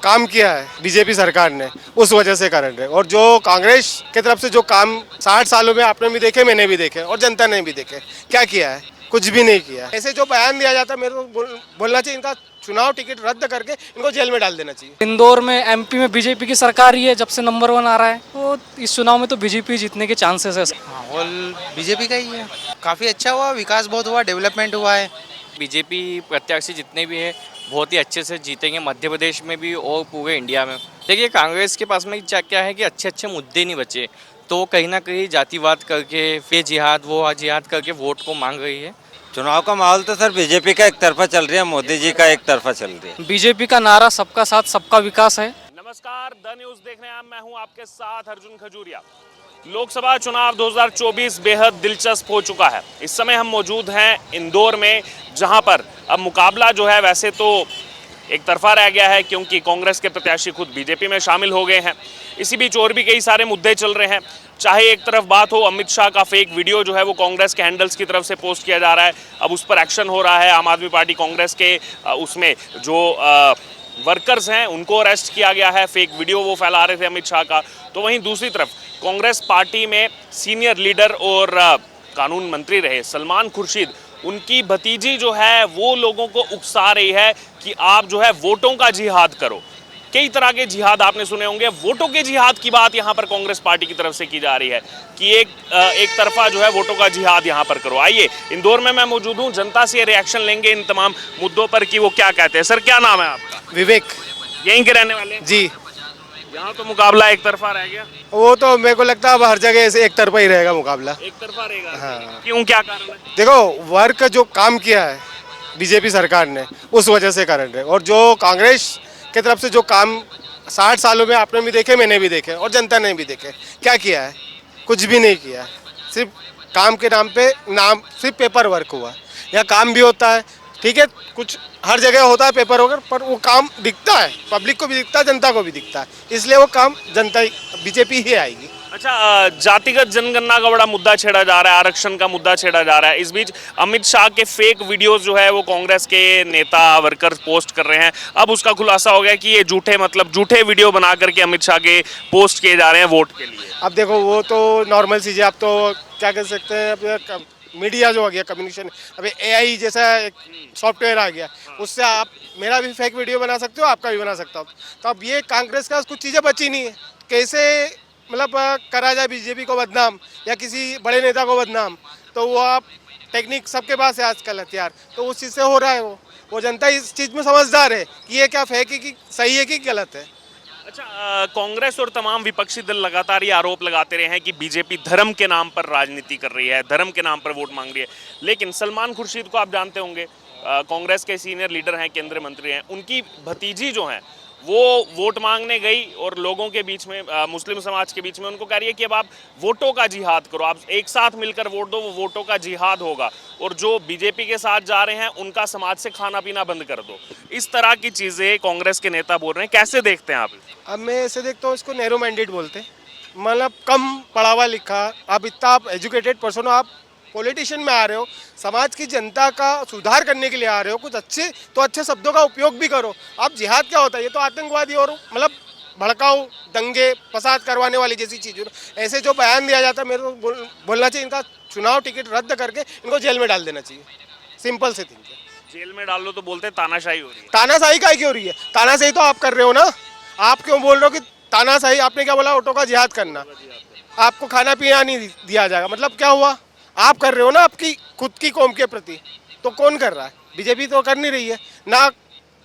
काम किया है बीजेपी सरकार ने उस वजह से कर रहे हैं। और जो कांग्रेस की तरफ से जो काम 60 सालों में आपने भी देखे, मैंने भी देखे और जनता ने भी देखे, क्या किया है? कुछ भी नहीं किया। ऐसे जो बयान दिया जाता है, मेरे को बोलना चाहिए इनका चुनाव टिकट रद्द करके इनको जेल में डाल देना चाहिए। इंदौर में एमपी में बीजेपी की सरकार ही है, जब से नंबर 1 आ रहा है, तो इस चुनाव में तो बीजेपी जीतने के चांसेस है। माहौल बीजेपी का ही है। काफ़ी अच्छा हुआ, विकास बहुत हुआ, डेवलपमेंट हुआ है। बीजेपी प्रत्याशी जितने भी हैं बहुत ही अच्छे से जीतेंगे, मध्य प्रदेश में भी और पूरे इंडिया में। देखिए कांग्रेस के पास में क्या है कि अच्छे अच्छे मुद्दे नहीं बचे, तो कहीं ना कहीं जातिवाद करके फिर जिहाद वो जिहाद करके वोट को मांग रही है। चुनाव का माहौल तो सर बीजेपी का एक तरफा चल रही है, मोदी जी का एक तरफा चल रही है। बीजेपी का नारा सबका साथ सबका विकास है। नमस्कार, द न्यूज देखने आप, मैं हूं आपके साथ अर्जुन खजूरिया। लोकसभा चुनाव 2024 बेहद दिलचस्प हो चुका है। इस समय हम मौजूद हैं इंदौर में, जहां पर अब मुकाबला जो है वैसे तो एक तरफा रह गया है, क्योंकि कांग्रेस के प्रत्याशी खुद बीजेपी में शामिल हो गए हैं। इसी बीच और भी कई सारे मुद्दे चल रहे हैं। चाहे एक तरफ बात हो अमित शाह का फेक वीडियो जो है वो कांग्रेस के हैंडल्स की तरफ से पोस्ट किया जा रहा है, अब उस पर एक्शन हो रहा है। आम आदमी पार्टी कांग्रेस के उसमें जो वर्कर्स हैं उनको अरेस्ट किया गया है, फेक वीडियो वो फैला रहे थे अमित शाह का। तो वहीं दूसरी तरफ कांग्रेस पार्टी में सीनियर लीडर और कानून मंत्री रहे सलमान खुर्शीद, उनकी भतीजी जो है वो लोगों को उकसा रही है कि आप जो है वोटों का जिहाद करो। कई तरह के जिहाद आपने सुने होंगे, वोटों के जिहाद की बात यहाँ पर कांग्रेस पार्टी की तरफ से की जा रही है कि एक तरफा जो है वोटों का जिहाद यहाँ पर करो। आइए, इंदौर में मैं मौजूद हूँ, जनता से रिएक्शन लेंगे इन तमाम मुद्दों पर कि वो क्या कहते हैं। सर, क्या नाम है आपका? विवेक। यहीं के रहने वाले हैं? जी। यहाँ तो मुकाबला एक तरफा रह गया। वो तो मेरे को लगता है अब हर जगह ऐसे एक तरफा ही रहेगा मुकाबला। एक तरफा रहेगा? हाँ। क्यों, क्या कारण है? देखो, वर्क जो काम किया है बीजेपी सरकार ने उस वजह से कर रहे हैं। और जो कांग्रेस की तरफ से जो काम 60 सालों में आपने भी देखे, मैंने भी देखे और जनता ने भी देखे, क्या किया है? कुछ भी नहीं किया। सिर्फ काम के नाम पे सिर्फ पेपर वर्क हुआ। यहाँ काम भी होता है, ठीक है, कुछ हर जगह होता है पेपर वर्क, पर वो काम दिखता है, पब्लिक को भी दिखता है, जनता को भी दिखता है, इसलिए वो काम जनता बीजेपी ही आएगी। अच्छा, जातिगत जनगणना का बड़ा मुद्दा छेड़ा जा रहा है, आरक्षण का मुद्दा छेड़ा जा रहा है। इस बीच अमित शाह के फेक वीडियोस जो है वो कांग्रेस के नेता वर्कर पोस्ट कर रहे हैं। अब उसका खुलासा हो गया कि ये झूठे वीडियो बना करके अमित शाह के पोस्ट किए जा रहे हैं वोट के लिए। अब देखो, वो तो नॉर्मल चीज़ें, आप तो क्या कह सकते हैं, मीडिया जो आ गया, कम्युनिकेशन, अभी AI जैसा एक सॉफ्टवेयर आ गया, उससे आप मेरा भी फेक वीडियो बना सकते हो, आपका भी बना सकता हो। तो अब ये कांग्रेस का कुछ चीज़ें बची नहीं है, कैसे मतलब करा जाए बीजेपी को बदनाम या किसी बड़े नेता को बदनाम, तो वो आप टेक्निक सबके पास है आजकल हथियार, तो उस चीज़ से हो रहा है। वो जनता इस चीज़ में समझदार है कि ये क्या फेक है, कि सही है कि गलत है। अच्छा, कांग्रेस और तमाम विपक्षी दल लगातार ये आरोप लगाते रहे हैं कि बीजेपी धर्म के नाम पर राजनीति कर रही है, धर्म के नाम पर वोट मांग रही है। लेकिन सलमान खुर्शीद को आप जानते होंगे, कांग्रेस के सीनियर लीडर हैं, केंद्रीय मंत्री हैं, उनकी भतीजी जो हैं वो वोट मांगने गई और लोगों के बीच में, मुस्लिम समाज के बीच में उनको कह रही है कि अब आप वोटों का जिहाद करो, आप एक साथ मिलकर वोट दो, वो वोटों का जिहाद होगा, और जो बीजेपी के साथ जा रहे हैं उनका समाज से खाना पीना बंद कर दो। इस तरह की चीज़ें कांग्रेस के नेता बोल रहे हैं, कैसे देखते हैं आप? अब मैं ऐसे देखता हूँ, इसको नैरो माइंडेड बोलते हैं, मतलब कम पढ़ा हुआ लिखा, आप इतना आप एजुकेटेड पर्सन हो, आप पॉलिटिशियन में आ रहे हो, समाज की जनता का सुधार करने के लिए आ रहे हो, कुछ अच्छे शब्दों का उपयोग भी करो। आप जिहाद क्या होता है? ये तो आतंकवादी और मतलब भड़काऊ, दंगे फसाद करवाने वाली जैसी चीज़ों, ऐसे जो बयान दिया जाता है, मेरे को बोलना चाहिए इनका चुनाव टिकट रद्द करके इनको जेल में डाल देना चाहिए। सिंपल से थिंक है। जेल में डाल लो तो बोलते हैं तानाशाही हो रही है। तानाशाही का क्यों हो रही है? तानाशाही तो आप कर रहे हो ना। आप क्यों बोल रहे हो कि तानाशाही? आपने क्या बोला? वोटों का जिहाद करना, आपको खाना पीना नहीं दिया जाएगा, मतलब क्या हुआ? आप कर रहे हो ना आपकी खुद की कौम के प्रति, तो कौन कर रहा है? बीजेपी तो कर नहीं रही है ना,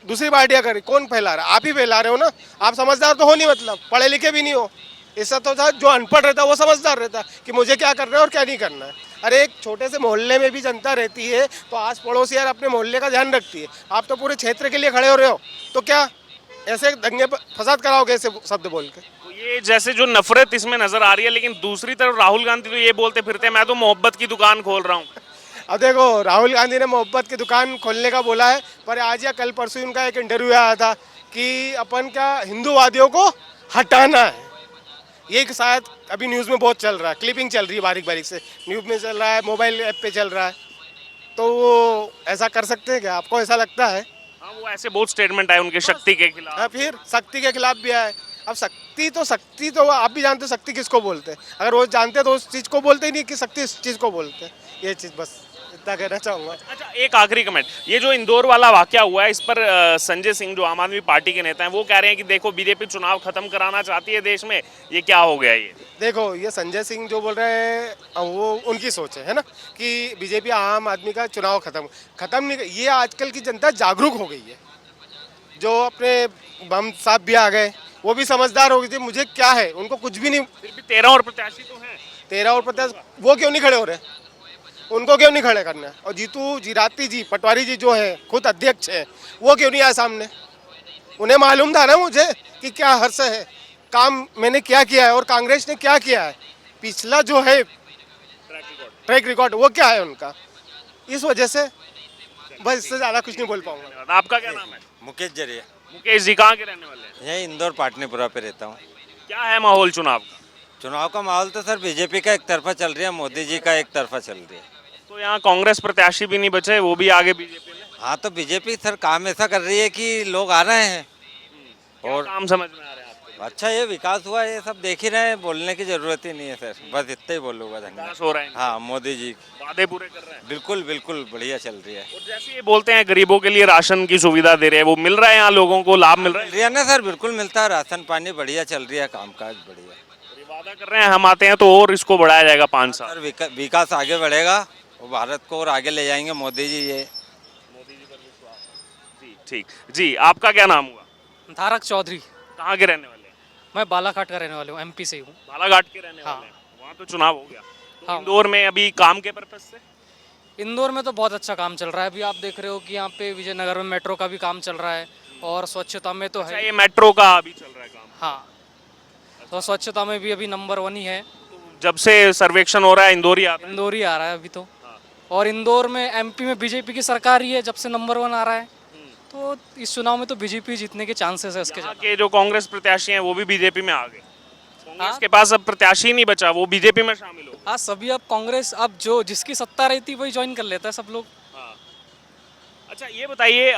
दूसरी पार्टियां कर रही, कौन फैला रहा है? आप ही फैला रहे हो ना। आप समझदार तो हो नहीं, मतलब पढ़े लिखे भी नहीं हो। इससे तो था जो अनपढ़ रहता है वो समझदार रहता है कि मुझे क्या करना है और क्या नहीं करना है। अरे एक छोटे से मोहल्ले में भी जनता रहती है, तो आस पड़ोस यार अपने मोहल्ले का ध्यान रखती है। आप तो पूरे क्षेत्र के लिए खड़े हो रहे हो, तो क्या ऐसे दंगे फसाद कराओगे ऐसे शब्द बोल के? ये जैसे जो नफरत इसमें नजर आ रही है, लेकिन दूसरी तरफ राहुल गांधी तो ये बोलते फिरते हैं मैं तो मोहब्बत की दुकान खोल रहा हूँ। अब देखो, राहुल गांधी ने मोहब्बत की दुकान खोलने का बोला है, पर आज या कल परसों उनका एक इंटरव्यू आया था कि अपन क्या हिंदूवादियों को हटाना है। ये शायद अभी न्यूज़ में बहुत चल रहा है, क्लिपिंग चल रही है बारीक बारीक से, न्यूज़ में चल रहा है, मोबाइल ऐप पे चल रहा है। तो वो ऐसा कर सकते हैं क्या? आपको ऐसा लगता है? हाँ, वो ऐसे बहुत स्टेटमेंट आए उनके शक्ति के खिलाफ। हाँ, फिर शक्ति के खिलाफ भी आए। अब शक्ति तो आप भी जानते हो शक्ति किसको बोलते हैं। अगर वो जानते तो उस चीज़ को बोलते ही नहीं कि शक्ति इस चीज़ को बोलते हैं। ये चीज़ बस इतना कहना चाहूँगा। अच्छा, एक आखिरी कमेंट, ये जो इंदौर वाला वाकया हुआ है इस पर संजय सिंह जो आम आदमी पार्टी के नेता हैं वो कह रहे हैं कि देखो बीजेपी चुनाव खत्म कराना चाहती है देश में, ये क्या हो गया ये। देखो ये संजय सिंह जो बोल रहे हैं वो उनकी सोच है ना, कि बीजेपी आम आदमी का चुनाव खत्म नहीं। ये आजकल की जनता जागरूक हो गई है। जो अपने बम साहब भी आ गए, वो भी समझदार हो गए थे। मुझे क्या है, उनको कुछ भी नहीं। फिर भी 13 और प्रत्याशी तो हैं। 13 और 50 वो क्यों नहीं खड़े हो रहे? उनको क्यों नहीं खड़े करना है? और जीतू जीराती जी पटवारी जी जो है खुद अध्यक्ष है, वो क्यों नहीं आए सामने? उन्हें मालूम था ना मुझे कि क्या हर्ष है, काम मैंने क्या किया है और कांग्रेस ने क्या किया है। पिछला जो है ट्रैक रिकॉर्ड वो क्या है उनका। इस वजह से बस इससे ज़्यादा कुछ नहीं बोल पाऊंगा। आपका क्या नाम है? मुकेश जरिए, मुकेश जी कहाँ के रहने वाले हैं? यही इंदौर पाटनीपुरा पे रहता हूँ। क्या है माहौल चुनाव का? चुनाव का माहौल तो सर बीजेपी का एक तरफा चल रही है, मोदी जी का एक तरफा चल रही है। तो यहाँ कांग्रेस प्रत्याशी भी नहीं बचे, वो भी आगे बीजेपी में। हाँ तो बीजेपी सर काम ऐसा कर रही है कि लोग आ रहे हैं। और काम समझ में आ रहा है आपको? अच्छा ये विकास हुआ, ये सब देख ही रहे हैं, बोलने की जरूरत ही नहीं है सर, बस इतना ही बोलूँगा। विकास धन्यवाद। हो रहा है, हाँ मोदी जी वादे पूरे कर रहे हैं। बिल्कुल बिल्कुल बढ़िया चल रही है। और जैसे ये बोलते हैं गरीबों के लिए राशन की सुविधा दे रहे हैं, वो मिल रहा है यहाँ लोगों को, लाभ मिल रहा है? रिया ना सर बिल्कुल मिलता है, राशन पानी बढ़िया चल रही है, कामकाज बढ़िया। और ये वादा कर रहे हैं हम आते हैं तो और इसको बढ़ाया जाएगा 5 साल। सर विकास आगे बढ़ेगा और भारत को और आगे ले जाएंगे मोदी जी। ये जी ठीक जी, आपका क्या नाम हुआ? धारक चौधरी। कहाँ के रहने वाले हैं? मैं बालाघाट का रहने वाला हूँ, एमपी से ही हूँ। बालाघाट के रहने हाँ। वाले हैं। वहाँ तो चुनाव हो गया, तो हाँ। इंदौर में अभी काम के पर्पज से? इंदौर में तो बहुत अच्छा काम चल रहा है। अभी आप देख रहे हो कि यहाँ पे विजयनगर में मेट्रो का भी काम चल रहा है और स्वच्छता में तो अच्छा, है। ये मेट्रो का अभी चल रहा है काम। हाँ, तो स्वच्छता में भी अभी नंबर 1 ही है। तो जब से सर्वेक्षण हो रहा है इंदौर ही आता है। इंदौर ही आ रहा है अभी तो। और इंदौर में एमपी में बीजेपी की सरकार ही है जब से नंबर 1 आ रहा है। तो इस चुनाव में तो बीजेपी जीतने के चांसेस है इसके यहाँ ज़्यादा। के जो कांग्रेस प्रत्याशी हैं वो भी बीजेपी में आ गए। कांग्रेस हाँ। के पास अब प्रत्याशी नहीं बचा, वो बीजेपी में शामिल हो। हाँ, सभी अब कांग्रेस, अब जो जिसकी सत्ता रहती है वही ज्वाइन कर लेता है सब लोग। अच्छा ये बताइए,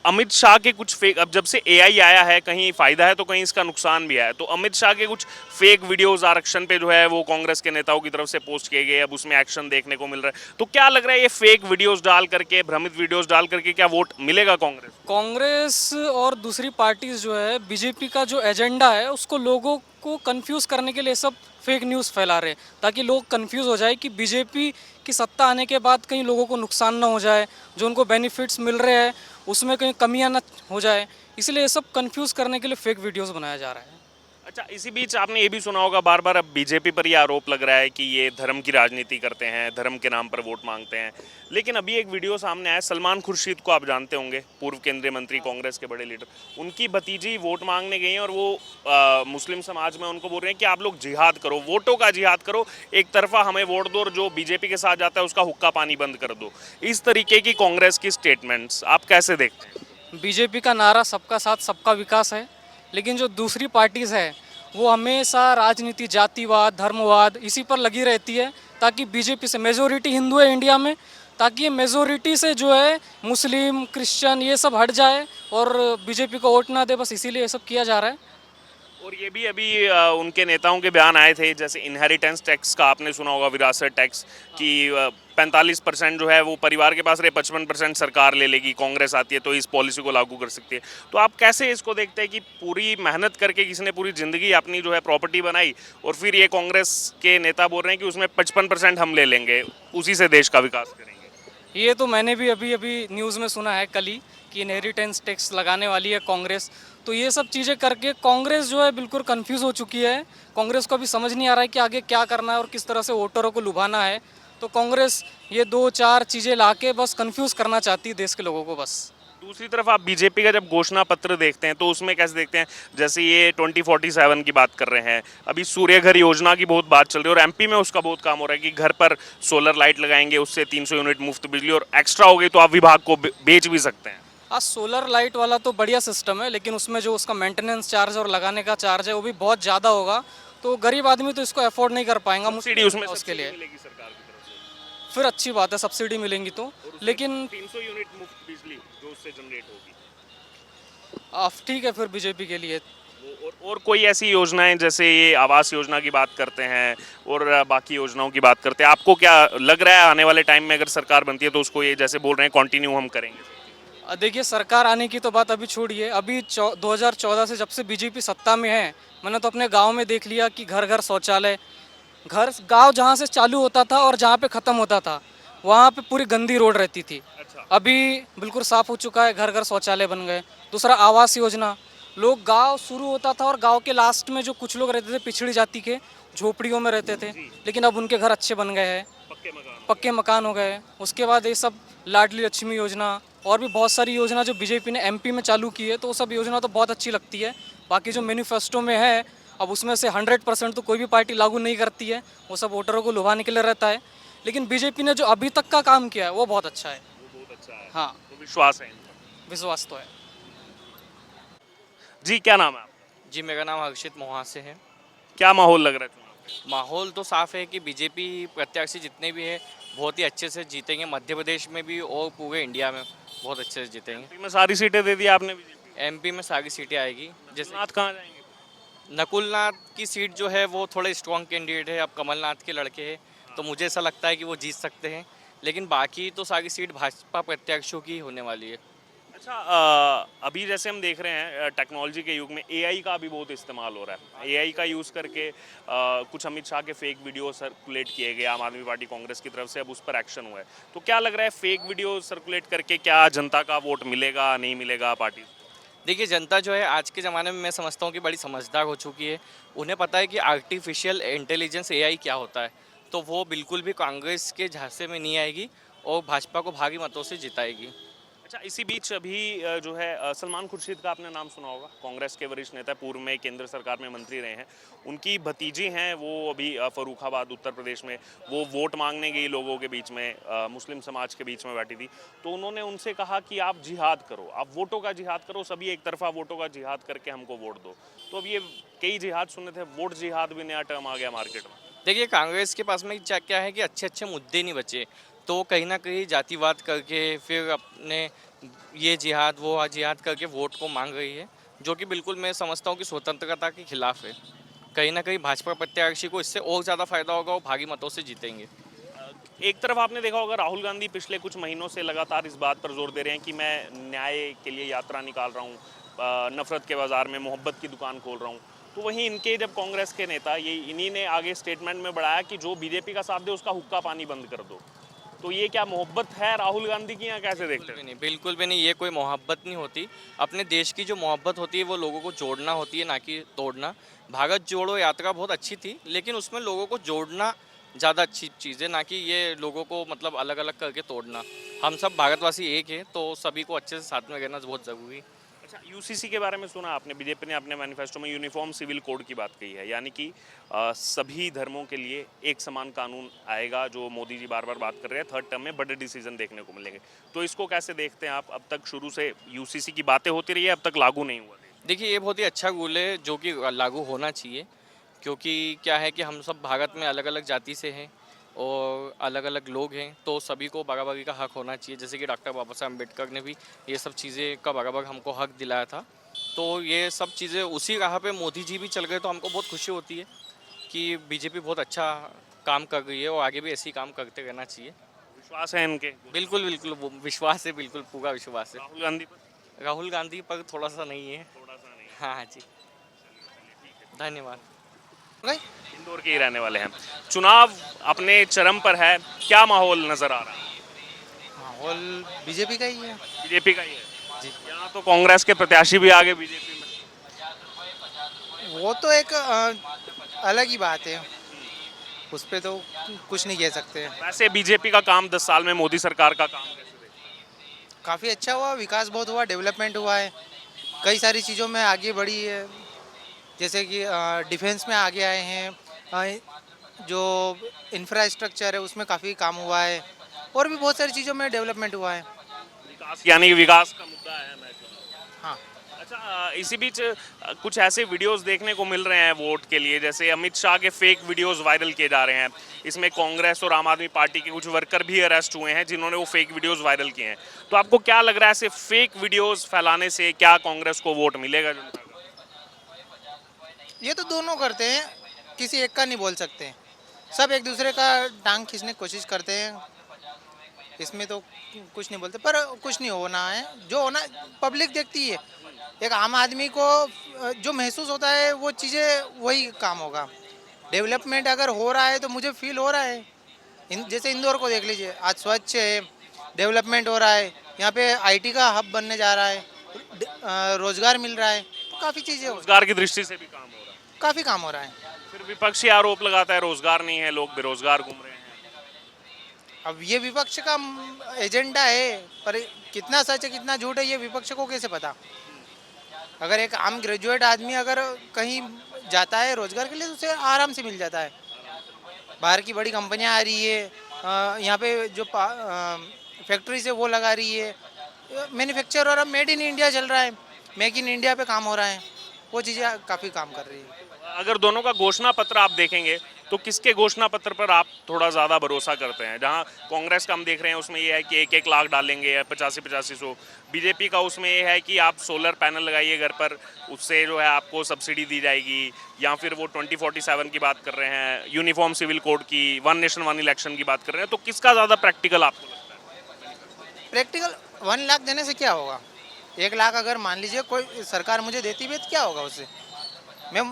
अमित शाह के कुछ फेक, अब जब से एआई आया है कहीं फायदा है तो कहीं इसका नुकसान भी है, तो अमित शाह के कुछ फेक वीडियोस आरक्षण पे जो है वो कांग्रेस के नेताओं की तरफ से पोस्ट किए गए, अब उसमें एक्शन देखने को मिल रहा है। तो क्या लग रहा है ये फेक वीडियोस डाल करके, भ्रमित वीडियोस डाल करके क्या वोट मिलेगा कांग्रेस? कांग्रेस और दूसरी पार्टीज जो है बीजेपी का जो एजेंडा है उसको लोगों को कंफ्यूज करने के लिए सब फेक न्यूज़ फैला रहे हैं, ताकि लोग कंफ्यूज हो जाए कि बीजेपी की सत्ता आने के बाद कहीं लोगों को नुकसान ना हो जाए, जो उनको बेनिफिट्स मिल रहे हैं उसमें कहीं कमियां ना हो जाए, इसलिए ये सब कंफ्यूज करने के लिए फेक वीडियोस बनाया जा रहा है। अच्छा, इसी बीच आपने ये भी सुना होगा बार बार अब बीजेपी पर ये आरोप लग रहा है कि ये धर्म की राजनीति करते हैं, धर्म के नाम पर वोट मांगते हैं। लेकिन अभी एक वीडियो सामने आया, सलमान खुर्शीद को आप जानते होंगे, पूर्व केंद्रीय मंत्री, कांग्रेस के बड़े लीडर, उनकी भतीजी वोट मांगने गई हैं और वो मुस्लिम समाज में उनको बोल रहे हैं कि आप लोग जिहाद करो, वोटों का जिहाद करो, एक तरफा हमें वोट दो और जो बीजेपी के साथ जाता है उसका हुक्का पानी बंद कर दो। इस तरीके की कांग्रेस की स्टेटमेंट्स आप कैसे देखते हैं? बीजेपी का नारा सबका साथ सबका विकास है, लेकिन जो दूसरी पार्टीज़ है वो हमेशा राजनीति, जातिवाद, धर्मवाद इसी पर लगी रहती है, ताकि बीजेपी से, मेजोरिटी हिंदू है इंडिया में, ताकि ये मेजोरिटी से जो है मुस्लिम, क्रिश्चियन ये सब हट जाए और बीजेपी को वोट ना दे, बस इसीलिए ये सब किया जा रहा है। और ये भी अभी उनके नेताओं के बयान आए थे, जैसे इनहेरिटेंस टैक्स का आपने सुना होगा, विरासत टैक्स की 45% जो है वो परिवार के पास रहे, 55% सरकार ले लेगी, कांग्रेस आती है तो इस पॉलिसी को लागू कर सकती है। तो आप कैसे इसको देखते हैं कि पूरी मेहनत करके किसी ने पूरी ज़िंदगी अपनी जो है प्रॉपर्टी बनाई और फिर ये कांग्रेस के नेता बोल रहे हैं कि उसमें 55% हम ले लेंगे, उसी से देश का विकास करेंगे? ये तो मैंने भी अभी न्यूज़ में सुना है कल ही कि इनहेरिटेंस टैक्स लगाने वाली है कांग्रेस। तो ये सब चीज़ें करके कांग्रेस जो है बिल्कुल कंफ्यूज हो चुकी है। कांग्रेस को अभी समझ नहीं आ रहा है कि आगे क्या करना है और किस तरह से वोटरों को लुभाना है। तो कांग्रेस ये 2-4 चीज़ें लाके बस कंफ्यूज करना चाहती है देश के लोगों को बस। दूसरी तरफ आप बीजेपी का जब घोषणा पत्र देखते हैं तो उसमें कैसे देखते हैं, जैसे ये 2047 की बात कर रहे हैं, अभी सूर्य घर योजना की बहुत बात चल रही है और एमपी में उसका बहुत काम हो रहा है कि घर पर सोलर लाइट लगाएंगे, उससे 300 यूनिट मुफ्त बिजली, और एक्स्ट्रा हो गई तो आप विभाग को बेच भी सकते हैं। आज सोलर लाइट वाला तो बढ़िया सिस्टम है, लेकिन उसमें जो उसका मेंटेनेंस चार्ज और लगाने का चार्ज है वो भी बहुत ज़्यादा होगा, तो गरीब आदमी तो इसको अफोर्ड नहीं कर पाएगा। सब्सिडी उसमें उसके लिए मिलेगी सरकार की तरफ से, फिर अच्छी बात है, सब्सिडी मिलेंगी तो, लेकिन 300 यूनिट मुफ्त बिजली जो उससे जनरेट होगी। अब ठीक है फिर बीजेपी के लिए। और कोई ऐसी योजनाएं जैसे ये आवास योजना की बात करते हैं और बाकी योजनाओं की बात करते हैं, आपको क्या लग रहा है आने वाले टाइम में अगर सरकार बनती है तो उसको ये जैसे बोल रहे हैं कंटिन्यू हम करेंगे? देखिए सरकार आने की तो बात अभी छोड़िए, अभी 2014 से जब से बीजेपी सत्ता में है, मैंने तो अपने गांव में देख लिया कि घर घर शौचालय, घर गांव जहां से चालू होता था और जहां पे ख़त्म होता था वहां पे पूरी गंदी रोड रहती थी। अभी बिल्कुल साफ़ हो चुका है, घर घर शौचालय बन गए। दूसरा आवास योजना, लोग गांव शुरू होता था और गांव के लास्ट में जो कुछ लोग रहते थे पिछड़ी जाति के, झोपड़ियों में रहते थे, लेकिन अब उनके घर अच्छे बन गए हैं, पक्के मकान हो गए। उसके बाद ये सब लाडली लक्ष्मी योजना और भी बहुत सारी योजना जो बीजेपी ने एमपी में चालू की है, तो वो सब योजना तो बहुत अच्छी लगती है। बाकी जो मैनिफेस्टो में है, अब उसमें से 100% तो कोई भी पार्टी लागू नहीं करती है, वो सब वोटरों को लुभाने के लिए रहता है। लेकिन बीजेपी ने जो अभी तक का काम किया है वो बहुत अच्छा है। बहुत अच्छा है, हाँ, तो विश्वास है इन पर। विश्वास तो है। जी क्या नाम है आपका? जी मेरा नाम हर्षित मोहा से है। क्या माहौल लग रहा है चुनाव में? माहौल तो साफ है कि बीजेपी प्रत्याशी जितने भी हैं बहुत ही अच्छे से जीतेंगे, मध्य प्रदेश में भी और पूरे इंडिया में बहुत अच्छे से जीतेंगे। एमपी में सारी सीटें दे दी आपने बीजेपी एमपी में सारी सीटें आएगी। जैसे नाथ कहाँ जाएंगे? नकुलनाथ की सीट जो है वो थोड़े स्ट्रॉन्ग कैंडिडेट है, अब कमलनाथ के लड़के हैं, तो मुझे ऐसा लगता है कि वो जीत सकते हैं। लेकिन बाकी तो सारी सीट भाजपा प्रत्याशियों की होने वाली है। अच्छा, अभी जैसे हम देख रहे हैं टेक्नोलॉजी के युग में एआई का भी बहुत इस्तेमाल हो रहा है। एआई का यूज़ करके कुछ अमित शाह के फेक वीडियो सर्कुलेट किए गए आम आदमी पार्टी कांग्रेस की तरफ से, अब उस पर एक्शन हुआ है। तो क्या लग रहा है फेक वीडियो सर्कुलेट करके क्या जनता का वोट मिलेगा नहीं मिलेगा पार्टी? देखिए जनता जो है आज के ज़माने में मैं समझता हूँ कि बड़ी समझदार हो चुकी है। उन्हें पता है कि आर्टिफिशियल इंटेलिजेंस एआई क्या होता है, तो वो बिल्कुल भी कांग्रेस के झांसे में नहीं आएगी और भाजपा को भारी मतों से जिताएगी। अच्छा, इसी बीच अभी जो है सलमान खुर्शीद का आपने नाम सुना होगा, कांग्रेस के वरिष्ठ नेता, पूर्व में केंद्र सरकार में मंत्री रहे हैं। उनकी भतीजी हैं वो अभी फर्रुखाबाद उत्तर प्रदेश में वो वोट मांगने गई लोगों के बीच में, मुस्लिम समाज के बीच में बैठी थी। तो उन्होंने उनसे कहा कि आप जिहाद करो, आप वोटों का जिहाद करो, सभी एक तरफा वोटों का जिहाद करके हमको वोट दो। तो अब ये कई जिहाद सुने थे, वोट जिहाद भी नया टर्म आ गया मार्केट में। देखिए कांग्रेस के पास में क्या है कि अच्छे अच्छे मुद्दे नहीं बचे, तो कहीं ना कहीं जातिवाद करके फिर अपने ये जिहाद वो जिहाद करके वोट को मांग रही है, जो कि बिल्कुल मैं समझता हूँ कि स्वतंत्रता के खिलाफ है। कहीं ना कहीं भाजपा प्रत्याशी को इससे और ज़्यादा फायदा होगा, वो भारी मतों से जीतेंगे। एक तरफ आपने देखा होगा राहुल गांधी पिछले कुछ महीनों से लगातार इस बात पर जोर दे रहे हैं कि मैं न्याय के लिए यात्रा निकाल रहा हूँ, नफरत के बाजार में मोहब्बत की दुकान खोल रहा हूँ। तो वहीं इनके जब कांग्रेस के नेता ये इन्हीं ने आगे स्टेटमेंट में बढ़ाया कि जो बीजेपी का साथ दे उसका हुक्का पानी बंद कर दो। तो ये क्या मोहब्बत है राहुल गांधी की, यहाँ कैसे देखते हैं? बिल्कुल भी नहीं, ये कोई मोहब्बत नहीं होती। अपने देश की जो मोहब्बत होती है वो लोगों को जोड़ना होती है, ना कि तोड़ना। भारत जोड़ो यात्रा बहुत अच्छी थी, लेकिन उसमें लोगों को जोड़ना ज़्यादा अच्छी चीज़ है, ना कि ये लोगों को मतलब अलग अलग करके तोड़ना। हम सब भारतवासी एक हैं, तो सभी को अच्छे से साथ में रहना बहुत ज़रूरी है। अच्छा, यूसीसी के बारे में सुना आपने? बीजेपी ने अपने मैनिफेस्टो में यूनिफॉर्म सिविल कोड की बात कही है, यानी कि सभी धर्मों के लिए एक समान कानून आएगा, जो मोदी जी बार बार बात कर रहे हैं। थर्ड टर्म में बड़े डिसीजन देखने को मिलेंगे। तो इसको कैसे देखते हैं आप? अब तक शुरू से यूसीसी की बातें होती रही है, अब तक लागू नहीं हुआ। देखिए ये बहुत ही अच्छा रूल है जो कि लागू होना चाहिए, क्योंकि क्या है कि हम सब भारत में अलग अलग जाति से हैं और अलग अलग लोग हैं, तो सभी को बराबरी का हक होना चाहिए। जैसे कि डॉक्टर बाबा साहब अम्बेडकर ने भी ये सब चीज़ें का बराबर हमको हक दिलाया था, तो ये सब चीज़ें उसी राह पे मोदी जी भी चल गए, तो हमको बहुत खुशी होती है कि बीजेपी बहुत अच्छा काम कर रही है और आगे भी ऐसे ही काम करते रहना चाहिए। विश्वास है इनके? बिल्कुल बिल्कुल विश्वास है, बिल्कुल पूरा विश्वास है। राहुल गांधी पर? राहुल गांधी पर थोड़ा सा नहीं है। थोड़ा सा नहीं। हाँ जी, धन्यवाद। इंदौर के ही रहने वाले हैं। चुनाव अपने चरम पर है, क्या माहौल नजर आ रहा है? माहौल बीजेपी का ही है। बीजेपी का ही है जी। यहाँ तो कांग्रेस के प्रत्याशी भी आगे बीजेपी में। वो तो एक अलग ही बात है, उस पर तो कुछ नहीं कह सकते। वैसे बीजेपी का काम 10 साल में मोदी सरकार का काम कैसे देखते हैं? काफ़ी अच्छा हुआ, विकास बहुत हुआ, डेवलपमेंट हुआ है, कई सारी चीज़ों में आगे बढ़ी है। जैसे कि डिफेंस में आगे आए हैं, जो इंफ्रास्ट्रक्चर है उसमें काफ़ी काम हुआ है, और भी बहुत सारी चीज़ों में डेवलपमेंट हुआ है। विकास यानी विकास का मुद्दा है मैं। हाँ। अच्छा, इसी बीच कुछ ऐसे वीडियोस देखने को मिल रहे हैं वोट के लिए, जैसे अमित शाह के फेक वीडियोस वायरल किए जा रहे हैं। इसमें कांग्रेस और आम आदमी पार्टी के कुछ वर्कर भी अरेस्ट हुए हैं जिन्होंने वो फेक वीडियोस वायरल किए हैं। तो आपको क्या लग रहा है, ऐसे फेक वीडियोस फैलाने से क्या कांग्रेस को वोट मिलेगा? ये तो दोनों करते हैं, किसी एक का नहीं बोल सकते। सब एक दूसरे का टांग खींचने की कोशिश करते हैं, इसमें तो कुछ नहीं बोलते। पर कुछ नहीं होना है, जो होना पब्लिक देखती है। एक आम आदमी को जो महसूस होता है वो चीज़ें वही काम होगा। डेवलपमेंट अगर हो रहा है तो मुझे फील हो रहा है। जैसे इंदौर को देख लीजिए, आज स्वच्छ है, डेवलपमेंट हो रहा है, यहाँ पे आईटी का हब बनने जा रहा है, रोजगार मिल रहा है, तो काफ़ी चीज़ें रोजगार की दृष्टि से भी काम हो रहा है। काफ़ी काम हो रहा है। फिर विपक्षी आरोप लगाता है रोजगार नहीं है, लोग बेरोजगार घूम रहे हैं। अब ये विपक्ष का एजेंडा है, पर कितना सच है कितना झूठ है ये विपक्ष को कैसे पता। अगर एक आम ग्रेजुएट आदमी अगर कहीं जाता है रोजगार के लिए तो उसे आराम से मिल जाता है। बाहर की बड़ी कंपनियां आ रही है, यहाँ पे जो फैक्ट्री से वो लगा रही है, मैन्युफैक्चर और अब मेड इन इंडिया चल रहा है, मेक इन इंडिया पे काम हो रहा है, वो चीज़ें काफ़ी काम कर रही है। अगर दोनों का घोषणा पत्र आप देखेंगे तो किसके घोषणा पत्र पर आप थोड़ा ज़्यादा भरोसा करते हैं? जहां कांग्रेस का हम देख रहे हैं उसमें ये है कि 1-1 लाख डालेंगे या 85-85 बीजेपी का उसमें ये है कि आप सोलर पैनल लगाइए घर पर, उससे जो है आपको सब्सिडी दी जाएगी, या फिर वो 2047 की बात कर रहे हैं, यूनिफॉर्म सिविल कोड की, वन नेशन वन इलेक्शन की बात कर रहे हैं। तो किसका ज़्यादा प्रैक्टिकल आपको लगता है? प्रैक्टिकल 1 लाख देने से क्या होगा? 1 लाख अगर मान लीजिए कोई सरकार मुझे देती भी है तो क्या होगा उससे? मैं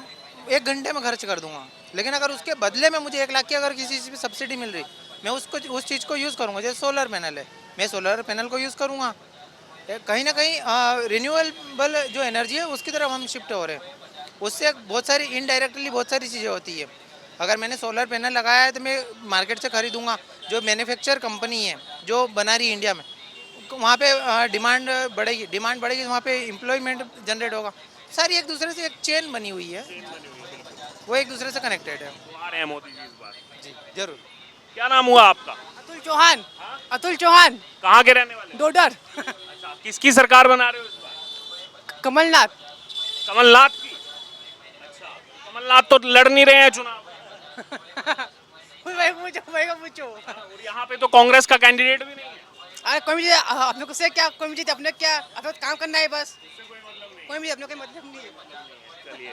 1 घंटे में खर्च कर दूंगा, लेकिन अगर उसके बदले में मुझे 1 लाख की अगर किसी चीज़ पे सब्सिडी मिल रही, मैं उस चीज़ को यूज़ करूंगा। जैसे सोलर पैनल है, मैं सोलर पैनल को यूज़ करूंगा। कहीं ना कहीं रिन्यूएबल जो एनर्जी है उसकी तरफ हम शिफ्ट हो रहे हैं। उससे बहुत सारी इनडायरेक्टली बहुत सारी चीज़ें होती है। अगर मैंने सोलर पैनल लगाया है तो मैं मार्केट से खरीदूंगा, जो मैन्युफैक्चर कंपनी है जो बना रही है इंडिया में, वहाँ पे डिमांड बढ़ेगी तो वहाँ पे एम्प्लॉयमेंट जनरेट होगा। सारी एक दूसरे से एक चेन बनी हुई है, वो एक दूसरे से कनेक्टेड है। तो आ रहे हैं मोदी जी इस बार। जी जरूर। क्या नाम हुआ आपका? अतुल चौहान। अतुल चौहान, कहाँ के रहने वाले? डोडर। अच्छा, किसकी सरकार बना रहे हो इस बार? कमलनाथ। कमलनाथ की? अच्छा, कमलनाथ तो लड़ नहीं रहे हैं चुनाव। भाई को पूछो। और यहाँ पे तो कांग्रेस का कैंडिडेट भी नहीं है। अरे कोई मुझे अपने को से क्या, कोई मुझे अपने क्या, अपने काम करना है बस। कोई मुझे अपने कोई मतलब नहीं है। चलिए,